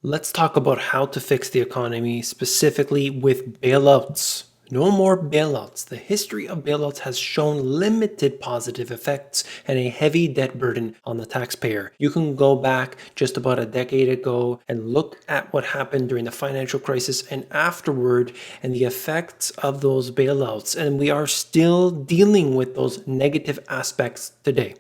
Let's talk about how to fix the economy, specifically with bailouts. No more bailouts. The history of bailouts has shown limited positive effects and a heavy debt burden on the taxpayer. You can go back just about a decade ago and look at what happened during the financial crisis and afterward and the effects of those bailouts. And we are still dealing with those negative aspects today.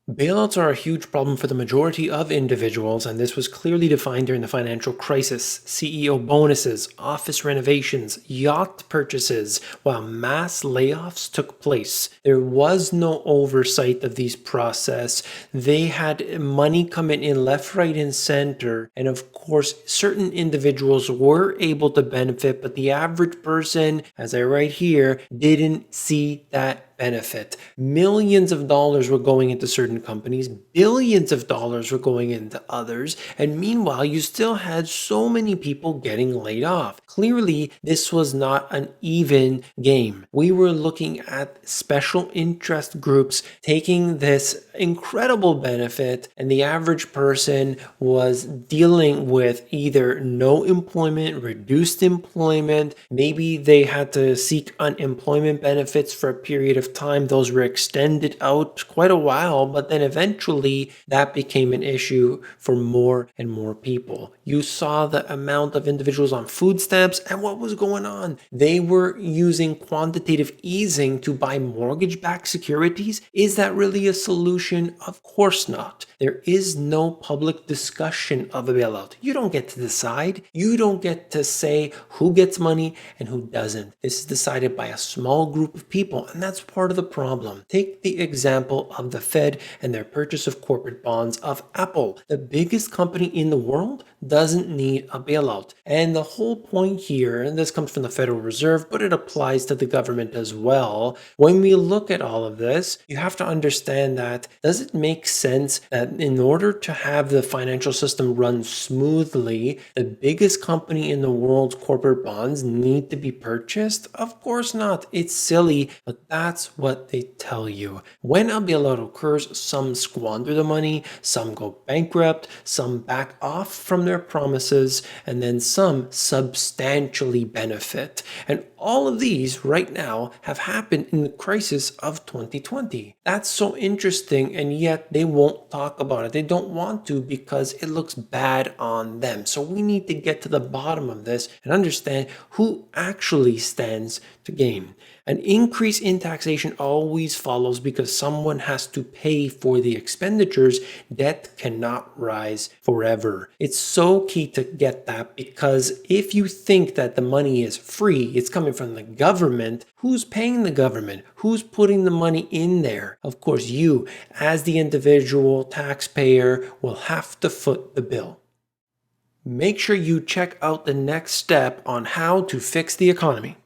Bailouts are a huge problem for the majority of individuals, and this was clearly defined during the financial crisis. CEO bonuses, office renovations, yacht purchases, while mass layoffs took place. There was no oversight of these process. They had money coming in left, right, and center, and of course, certain individuals were able to benefit, but the average person, as I write here, didn't see that benefit. Millions of dollars were going into certain companies, billions of dollars were going into others, and meanwhile, you still had so many people getting laid off. Clearly, this was not an even game. We were looking at special interest groups taking this incredible benefit, and the average person was dealing with either no employment, reduced employment, maybe they had to seek unemployment benefits for a period of time. Those were extended out quite a while, but then eventually that became an issue for more and more people. You saw the amount of individuals on food stamps, and what was going on? They were using quantitative easing to buy mortgage-backed securities. Is that really a solution? Of course not. There is no public discussion of a bailout. You don't get to decide. You don't get to say who gets money and who doesn't. This is decided by a small group of people, and that's part of the problem. Take the example of the Fed and their purchase of corporate bonds of Apple. The biggest company in the world doesn't need a bailout. And the whole point here, and this comes from the Federal Reserve, but it applies to the government as well. When we look at all of this, you have to understand that does it make sense that in order to have the financial system run smoothly, the biggest company in the world's corporate bonds need to be purchased? Of course not. It's silly, but that's what they tell you. When a bailout occurs, some squander the money, some go bankrupt, some back off from their promises, and then some substantially benefit. And all of these right now have happened in the crisis of 2020. That's so interesting, and yet they won't talk about it. They don't want to because it looks bad on them. So we need to get to the bottom of this and understand who actually stands to gain. An increase in taxation always follows because someone has to pay for the expenditures. Debt cannot rise forever. It's so key to get that, because if you think that the money is free, it's coming from the government, who's paying the government? Who's putting the money in there? Of course, you, as the individual taxpayer, will have to foot the bill. Make sure you check out the next step on how to fix the economy.